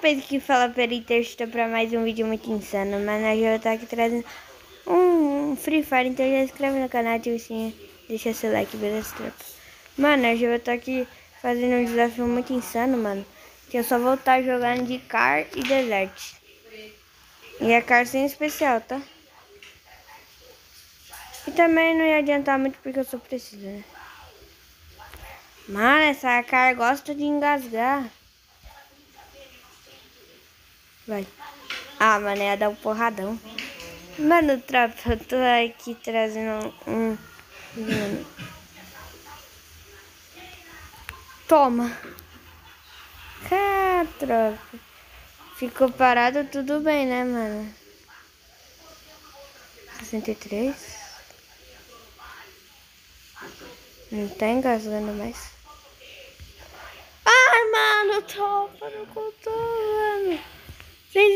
penso que fala para ir texto para mais um vídeo muito insano, mas nós já tá aqui trazendo um Free Fire, então já se inscreve no canal, ativa o sininho, deixa seu like, beleza, tropa? Mano, eu já vou estar aqui fazendo um desafio muito insano, mano, que eu só vou estar jogando de car e desert. E é car sem especial, tá? E também não ia adiantar muito porque eu só preciso, né? Mano, essa car gosta de engasgar. Vai. Ah, mano, ia dar um porradão. Mano, tropa, eu tô aqui trazendo um... Toma. Cá, tropa. Ficou parado, tudo bem, né, mano? 63. Não tá engasgando mais. Ai, mano, tropa, não contou, mano. Vocês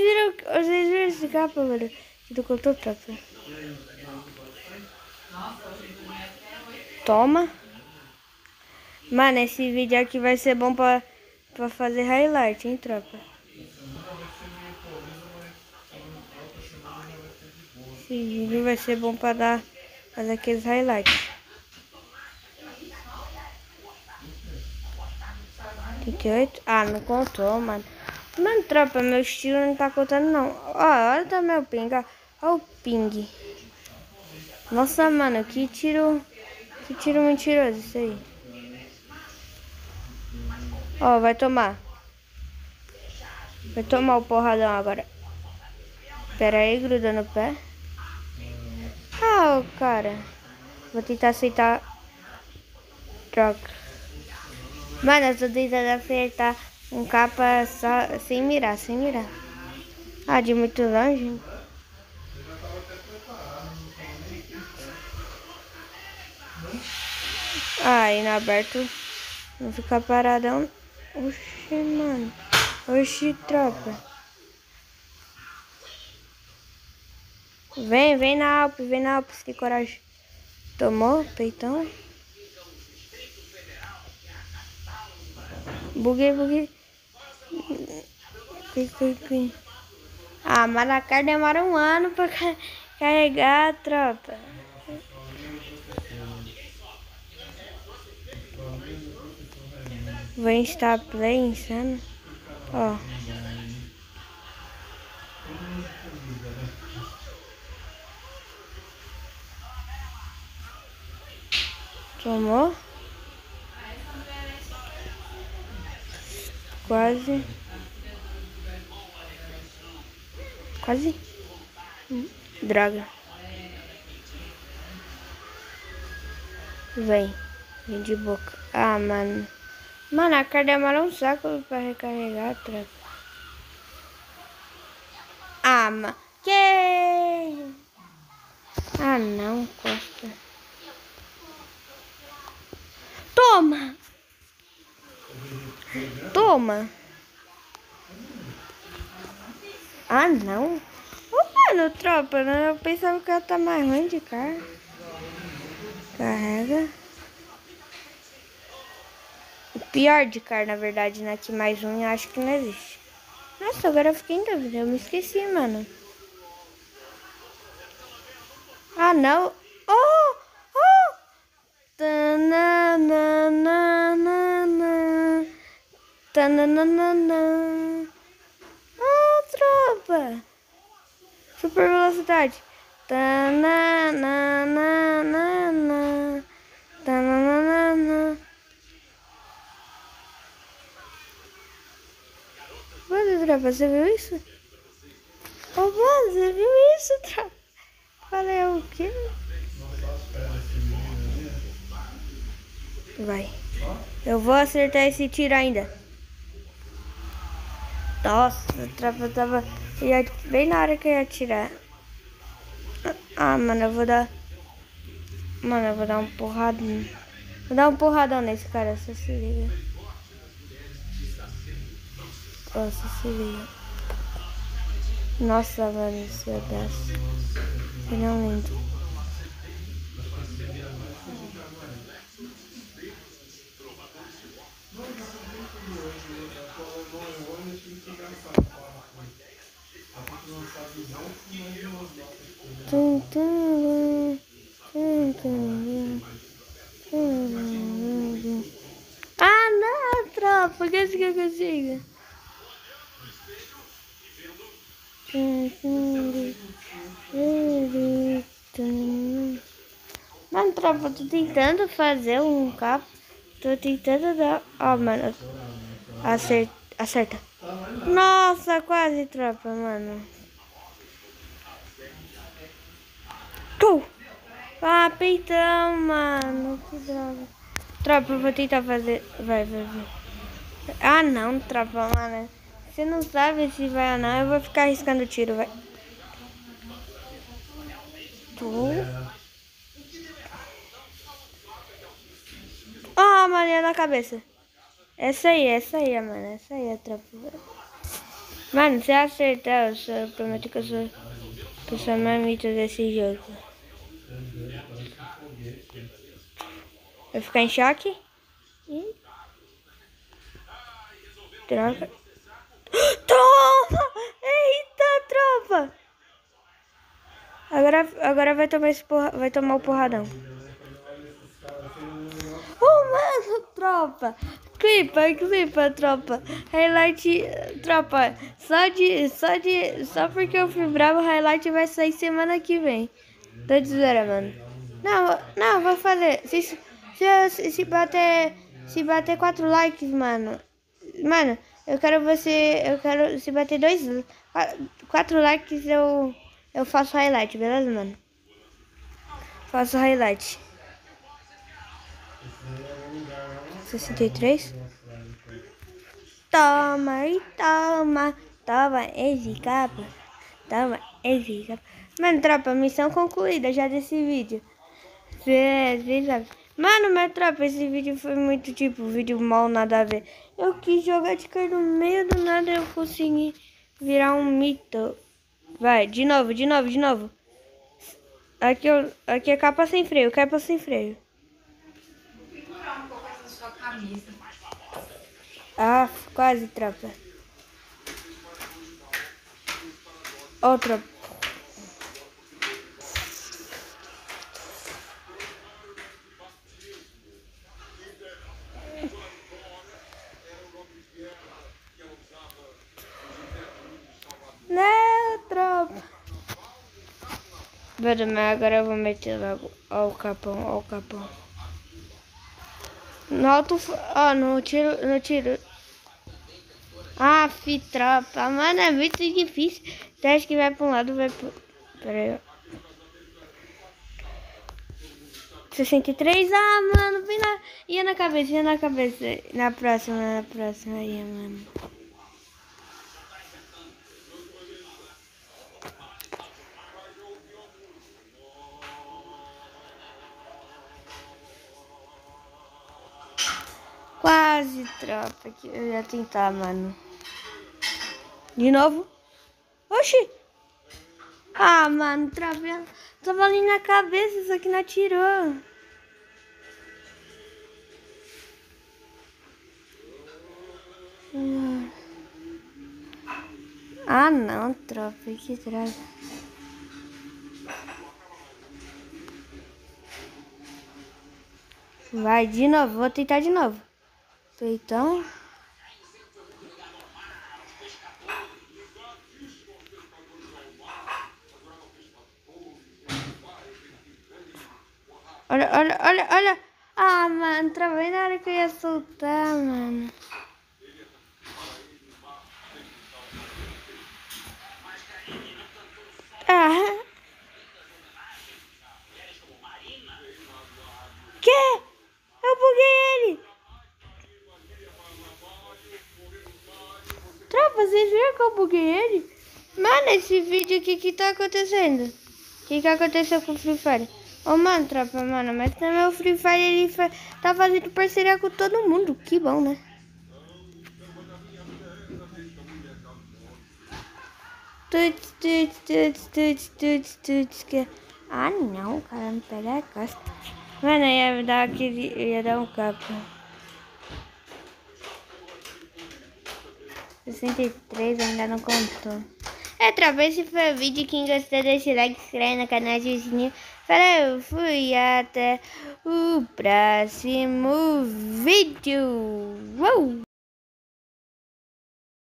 viram esse capa, mano? Que não contou, tropa. Toma. Mano, esse vídeo aqui vai ser bom pra fazer highlight, hein, tropa? Esse vídeo vai ser bom pra fazer aqueles highlights. 38? Ah, não contou, mano. Mano, tropa, meu estilo não tá contando, não. Ó, olha também o ping, ó. Olha o ping. Nossa, mano, que tiro mentiroso isso aí. Ó, vai tomar. Vai tomar o porradão agora. Pera aí, gruda no pé. Ah, cara. Vou tentar aceitar. Troca. Mano, eu tô tentando acertar um capa só, sem mirar. Ah, de muito longe. Ah, e no aberto não ficar paradão. Oxi, mano. Oxi, tropa. Vem na Alp, se tem coragem. Tomou, peitão. Buguei. Ah, Maracar demora um ano pra carregar, tropa. Vou instalar play, insano. Ó. Tomou. Quase. Droga. Vem de boca. Ah, mano. Mano, a cara demora um saco pra recarregar, tropa. Ah, mano. Que? Ah, não, Costa. Toma. Ah, não. Oh, mano, tropa, eu pensava que ela tá mais ruim de cara. Carrega. O pior de cara, na verdade, né? Que mais um eu acho que não existe. Nossa, agora eu fiquei em dúvida. Eu me esqueci, mano. Ah, não. Oh! Tananana. Oh, tropa. Super velocidade. Tananana. Mano, tropa, você viu isso? Oh, mano, você viu isso, tropa? Falei o quê? Vai. Eu vou acertar esse tiro ainda. Nossa, tropa, tava bem na hora que eu ia atirar. Ah, mano, eu vou dar... Mano, eu vou dar um porradão. Vou dar um porradão nesse cara, você se liga. Nossa, se liga. Nossa, mano, esse pedaço. Ele é um lindo. Tum, tum, tum, tum, tum. Ah, não, tropa, que é isso que eu consigo? Mano, tropa, tô tentando fazer um capo. Tô tentando dar. Ó, mano. Acerta. Nossa, quase, tropa, mano. Tu! Ah, peitão, mano. Que droga. Tropa, eu vou tentar fazer. Vai. Ah, não, tropa, mano. Você não sabe se vai ou não. Eu vou ficar arriscando o tiro, vai. Tu. Ah, mano, ia na cabeça. Essa aí, mano. Essa aí é a tropa. Mano, se acertar, eu prometo que eu sou a pessoa mais mita desse jogo. Vai ficar em choque. Ih, droga. Toma! Eita, tropa! Agora vai tomar o porradão. Oh, mano, tropa! Clipa, tropa. Highlight, tropa. Só porque eu fui bravo, o highlight vai sair semana que vem. Tô dizendo, mano. Não, vou fazer. Se bater 4 likes, mano. Mano, eu quero se bater 4 likes, eu faço highlight, beleza, mano? Faço highlight. 63. Toma e toma esse capa. Toma esse capa. Mano, tropa, missão concluída já desse vídeo. Cê sabe. Mano, mas tropa, esse vídeo foi muito tipo, vídeo mal, nada a ver. Eu quis jogar de cara no meio do nada, eu consegui virar um mito. Vai, de novo. Aqui é capa sem freio. Segurar um pouco essa sua camisa. Ah, quase, tropa. Ó, tropa. Não, tropa. Mas agora eu vou meter logo. Ó o capão. No alto. Ó, no tiro. Ah, tropa. Mano, é muito difícil. Você acha que vai pra um lado, vai pro... Pera aí, ó. 63. Ah, mano, ia na cabeça. Na próxima, ia, mano. Quase, tropa, que eu ia tentar, mano. De novo. Oxi. Ah, mano, tropa. Tava ali na cabeça, só que não atirou. Ah, não, tropa, que droga. Vai, de novo, vou tentar de novo. Peitão. Olha. Ah, mano, travei na hora que eu ia soltar, mano. Ah. Que? Eu buguei ele. Tropa, vocês viram que eu buguei ele? Mano, esse vídeo aqui, que tá acontecendo? O que aconteceu com o Free Fire? Ô, mano, tropa, mano, mas também o Free Fire, ele tá fazendo parceria com todo mundo. Que bom, né? Ah, não, cara, não pega a costa. Mano, ia dar um capo. 63 ainda não contou. tropa, esse foi o vídeo. Quem gostou, deixa o like, se inscreve no canal, ativa o sininho. Falou, fui, até o próximo vídeo. Uou!